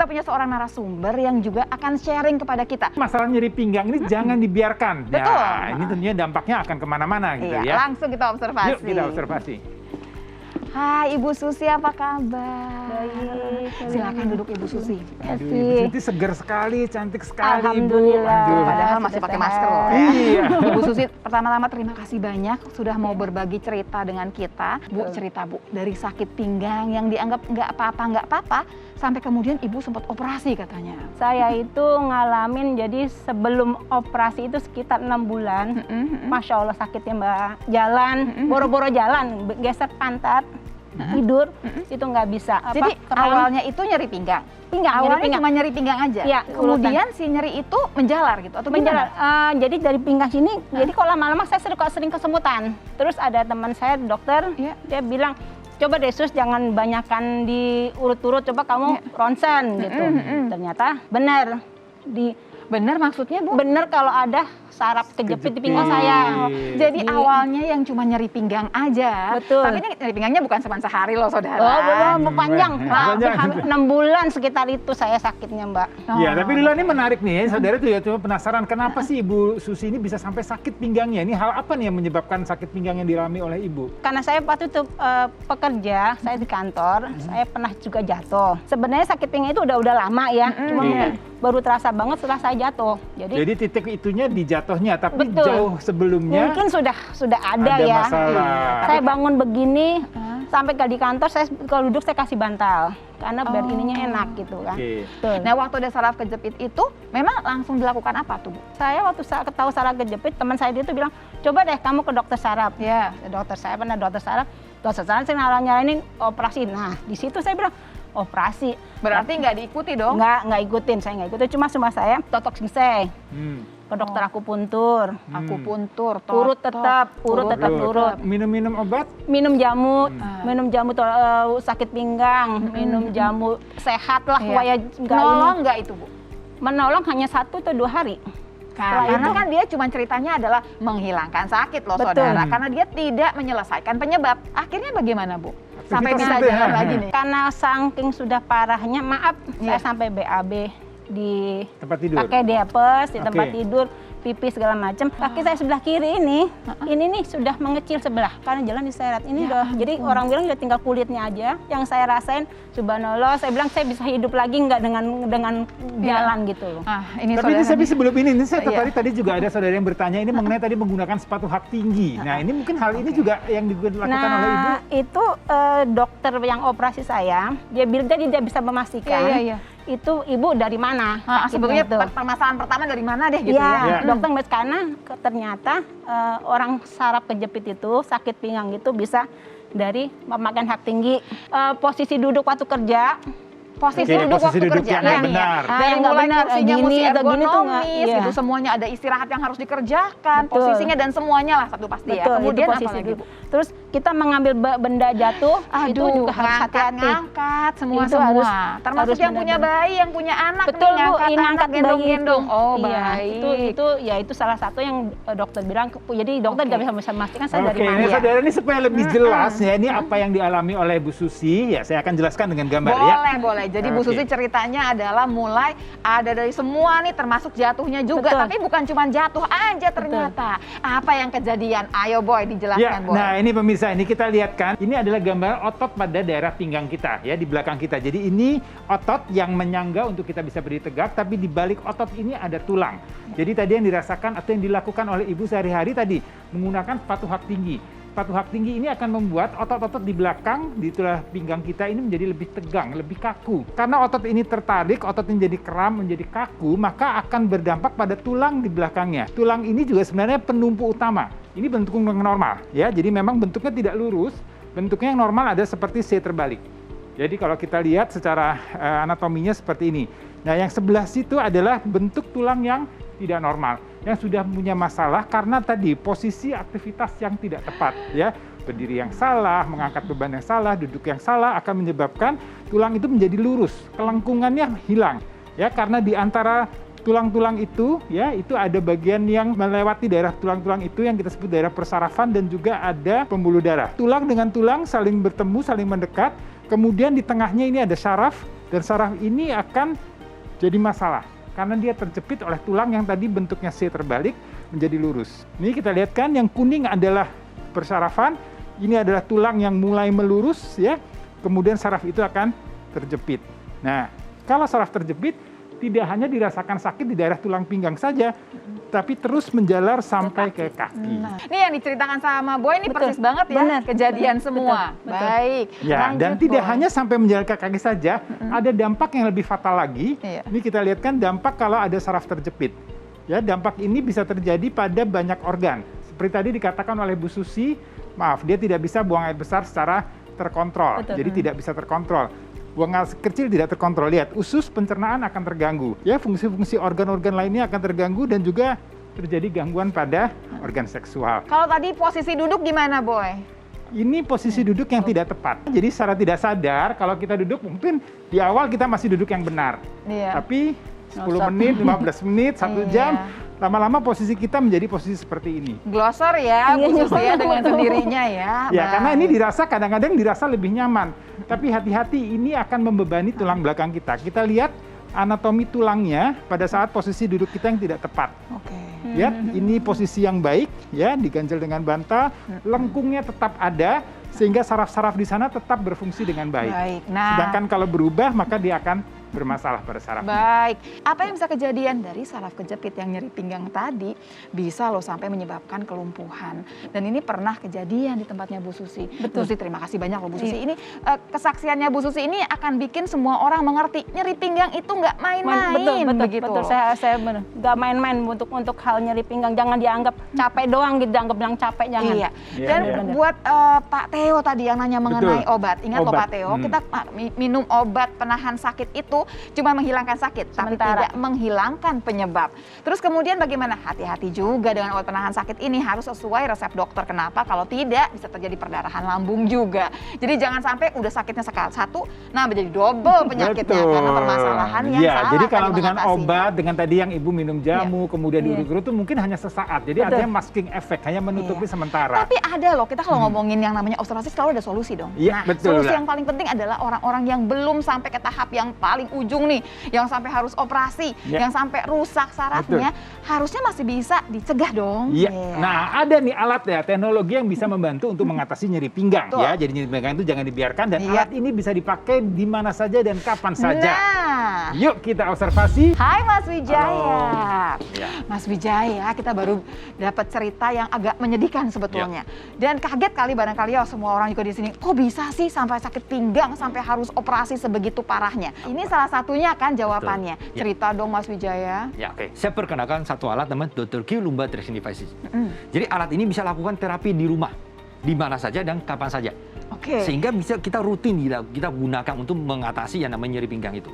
kita punya seorang narasumber yang juga akan sharing kepada kita. Masalah nyeri pinggang ini jangan dibiarkan. Betul. Nah, ini tentunya dampaknya akan kemana-mana gitu Iya, ya. langsung kita observasi. Yuk kita observasi. Hai Ibu Susi, apa kabar? Baik. Silakan duduk Ibu Susi. Aduh, Ibu Susi seger sekali, cantik sekali Alhamdulillah. Ibu. Aduh. Padahal masih pakai masker loh ya. Iya. Ibu Susi, pertama-tama terima kasih banyak sudah mau berbagi cerita dengan kita. Bu, cerita Bu, dari sakit pinggang yang dianggap nggak apa-apa, sampai kemudian Ibu sempat operasi katanya. Saya itu ngalamin, jadi sebelum operasi itu sekitar 6 bulan. Masya Allah sakitnya Mbak. Jalan, boro-boro jalan, geser pantat, tidur, itu nggak bisa. Jadi awalnya itu nyeri pinggang? Awalnya cuma nyeri pinggang aja? Ya, kemudian si nyeri itu menjalar gitu? Atau menjalar. Jadi dari pinggang sini, jadi kalau lama-lama saya sering kesemutan. Terus ada teman saya dokter, dia bilang, coba deh Sus, jangan banyakkan diurut-urut, coba kamu ronsen gitu. Ternyata benar. Benar maksudnya Bu? Benar kalau ada saraf kejepit di pinggang saya. Jadi awalnya yang cuma nyeri pinggang aja. Betul. Tapi ini nyeri pinggangnya bukan cuma sehari loh saudara. Oh, belum panjang. Panjang. 6 bulan sekitar itu saya sakitnya Mbak. Ya, tapi dulu ini menarik nih, saudara tuh ya cuma penasaran kenapa sih Ibu Susi ini bisa sampai sakit pinggangnya? Ini hal apa nih yang menyebabkan sakit pinggang yang dialami oleh Ibu? Karena saya waktu itu pekerja, saya di kantor, saya pernah juga jatuh. Sebenarnya sakit pinggang itu udah lama ya, cuma mungkin baru terasa banget setelah saya jatuh. Jadi titik itunya di jatuhnya, tapi betul, jauh sebelumnya mungkin sudah ada ya. Masalah. Saya bangun begini, sampai di kantor saya kalau duduk saya kasih bantal. Karena biar ininya enak gitu kan. Nah waktu ada saraf kejepit itu memang langsung dilakukan apa tuh Bu? Saya waktu tahu saraf kejepit, teman saya itu bilang, coba deh kamu ke dokter saraf. Ya, dokter saya pernah dokter saraf saya nyaranin operasi. Nah di situ saya bilang operasi. Berarti nggak diikuti dong? Nggak ikutin, saya nggak ikutin. Cuma saya totok ginseng. Ke dokter akupuntur. Urut tetap urut. Minum obat? Minum jamu, sakit pinggang, minum jamu sehat lah. Menolong nggak itu Bu? Menolong hanya 1 atau 2 hari. Karena kan dia cuma ceritanya adalah menghilangkan sakit loh saudara. Karena dia tidak menyelesaikan penyebab. Akhirnya bagaimana Bu? Sampai bisa jalan lagi nih? Karena saking sudah parahnya, maaf, saya sampai BAB di tempat tidur, pakai diapers di tempat tidur, pipis segala macam. Kaki saya sebelah kiri ini nih sudah mengecil sebelah karena jalan diseret. Ini udah, jadi orang bilang udah tinggal kulitnya aja. Yang saya rasain, subhanallah, saya bilang saya bisa hidup lagi nggak dengan jalan gitu loh. Ini tapi ini sebelum ini saya tertarik tadi juga ada saudara yang bertanya ini mengenai tadi menggunakan sepatu hak tinggi. Nah ini mungkin hal ini juga yang dilakukan oleh Ibu. Itu dokter yang operasi saya, dia bilang dia bisa memastikan. Itu Ibu dari mana? Sebetulnya permasalahan pertama dari mana deh gitu ya. Dokter karena ternyata orang saraf kejepit itu, sakit pinggang itu bisa dari memakan hak tinggi. Posisi duduk waktu kerja, posisi duduk waktu kerja yang benar. Dari mulai kursinya mesti ergonomis gitu, semuanya ada istirahat yang harus dikerjakan, posisinya dan semuanya lah satu pasti ya. Kemudian apa lagi Bu? Terus kita mengambil benda jatuh, itu juga harus hati-hati. Ngangkat semua. Termasuk yang punya bayi, yang punya anak. Betul Bu, ngangkat gendong-gendong. Oh baik. Itu salah satu yang dokter bilang. Jadi dokter tidak bisa memastikan saya dari mana. Oke, saudara ini supaya lebih jelas ya, ini apa yang dialami oleh Bu Susi. Ya, saya akan jelaskan dengan gambar ya. Boleh. Jadi Bu Susi ceritanya adalah mulai ada dari semua nih, termasuk jatuhnya juga. Tapi bukan cuma jatuh aja ternyata. Apa yang kejadian? Ayo Boy, dijelaskan Boy. Nah ini pemirsa, ini kita lihat kan, ini adalah gambar otot pada daerah pinggang kita ya, di belakang kita. Jadi ini otot yang menyangga untuk kita bisa berdiri tegak, tapi di balik otot ini ada tulang. Jadi tadi yang dirasakan atau yang dilakukan oleh Ibu sehari-hari tadi menggunakan sepatu hak tinggi. Sepatu hak tinggi ini akan membuat otot-otot di belakang di tulang pinggang kita ini menjadi lebih tegang, lebih kaku. Karena otot ini tertarik, otot ini menjadi kram, menjadi kaku, maka akan berdampak pada tulang di belakangnya. Tulang ini juga sebenarnya penumpu utama. Ini bentuknya normal ya. Jadi memang bentuknya tidak lurus, bentuknya yang normal ada seperti C terbalik. Jadi kalau kita lihat secara anatominya seperti ini. Nah, yang sebelah situ adalah bentuk tulang yang tidak normal, yang sudah punya masalah karena tadi posisi aktivitas yang tidak tepat ya. Berdiri yang salah, mengangkat beban yang salah, duduk yang salah akan menyebabkan tulang itu menjadi lurus, kelengkungannya hilang ya, karena di antara tulang-tulang itu ya, itu ada bagian yang melewati daerah tulang-tulang itu yang kita sebut daerah persarafan dan juga ada pembuluh darah. Tulang dengan tulang saling bertemu, saling mendekat. Kemudian di tengahnya ini ada saraf. Dan saraf ini akan jadi masalah karena dia terjepit oleh tulang yang tadi bentuknya C terbalik menjadi lurus. Ini kita lihat kan yang kuning adalah persarafan, ini adalah tulang yang mulai melurus ya. Kemudian saraf itu akan terjepit. Nah, kalau saraf terjepit tidak hanya dirasakan sakit di daerah tulang pinggang saja, tapi terus menjalar sampai ke kaki. Nah, ini yang diceritakan sama Boy ini persis banget ya, benar, kejadian semua. betul. Baik. Ya, dan tidak hanya sampai menjalar ke kaki saja, ada dampak yang lebih fatal lagi. Iya. Ini kita lihat kan dampak kalau ada saraf terjepit. Ya, dampak ini bisa terjadi pada banyak organ. Seperti tadi dikatakan oleh Bu Susi, maaf, dia tidak bisa buang air besar secara terkontrol. Betul. Jadi tidak bisa terkontrol. Buang air kecil tidak terkontrol. Lihat, usus pencernaan akan terganggu. Ya, fungsi-fungsi organ-organ lainnya akan terganggu dan juga terjadi gangguan pada organ seksual. Kalau tadi posisi duduk gimana, Boy? Ini posisi duduk yang tidak tepat. Jadi secara tidak sadar, kalau kita duduk mungkin di awal kita masih duduk yang benar. Iya. Tapi 10 menit, 15 menit, 1 jam, lama-lama posisi kita menjadi posisi seperti ini. Glosor ya, khusus ya dengan sendirinya ya. Ya, karena ini Baik. dirasa kadang-kadang dirasa lebih nyaman. Tapi hati-hati, ini akan membebani tulang belakang kita. Kita lihat anatomi tulangnya pada saat posisi duduk kita yang tidak tepat. Oke. Lihat, ini posisi yang baik, ya, diganjel dengan bantal, lengkungnya tetap ada, sehingga saraf-saraf di sana tetap berfungsi dengan baik. Baik. Nah, Sedangkan kalau berubah, maka dia akan bermasalah pada saraf. baik. Apa yang bisa kejadian dari saraf kejepit yang nyeri pinggang tadi bisa loh sampai menyebabkan kelumpuhan. Dan ini pernah kejadian di tempatnya Bu Susi. Betul. Susi, terima kasih banyak loh Bu Susi. Ini kesaksiannya Bu Susi ini akan bikin semua orang mengerti nyeri pinggang itu nggak main-main. Betul, begitu. betul. Saya benar. Nggak main-main untuk hal nyeri pinggang. Jangan dianggap capek doang gitu, dianggap bilang capek jangan. Iya. Iya, Dan iya. buat Pak Theo tadi yang nanya mengenai Betul. obat. Ingat loh Obat. Pak Theo, kita minum obat penahan sakit itu cuma menghilangkan sakit, tapi Sementara. tidak menghilangkan penyebab. Terus kemudian bagaimana? Hati-hati juga dengan obat penahan sakit ini, harus sesuai resep dokter. Kenapa? Kalau tidak bisa terjadi perdarahan lambung juga. Jadi jangan sampai udah sakitnya satu, nah menjadi double penyakitnya karena permasalahan yang Ya, salah jadi tadi kalau dengan mengatasinya. obat, dengan tadi yang ibu minum jamu, kemudian Iya. diurut-urut itu mungkin hanya sesaat. Jadi Betul. artinya masking efek, hanya menutupi Iya. sementara. Tapi ada loh, kita kalau ngomongin yang namanya observasi selalu ada solusi dong. Iya, Nah, betul solusi lah. yang paling penting adalah orang-orang yang belum sampai ke tahap yang paling ujung nih, yang sampai harus operasi, Iya. yang sampai rusak sarafnya, harusnya masih bisa dicegah dong. Iya. Iya. Nah, ada nih alat ya, teknologi yang bisa membantu untuk mengatasi nyeri pinggang Betul. ya. Jadi nyeri pinggang itu jangan dibiarkan dan Iya. alat ini bisa dipakai di mana saja dan kapan saja. Nah, Yuk kita observasi. hai Mas Wijaya. Halo. Ya. Mas Wijaya, kita baru dapat cerita yang agak menyedihkan sebetulnya. Dan kaget kali barangkali ya semua orang juga di sini, kok bisa sih sampai sakit pinggang, sampai harus operasi sebegitu parahnya? Ini salah satunya kan jawabannya. Betul. Ya. Cerita dong Mas Wijaya. Ya, oke. Saya perkenalkan satu alat namanya Dr. Q Lumbar Tracing Devices. Jadi alat ini bisa lakukan terapi di rumah, di mana saja dan kapan saja. Oke. Sehingga bisa kita rutin kita gunakan untuk mengatasi yang namanya nyeri pinggang itu.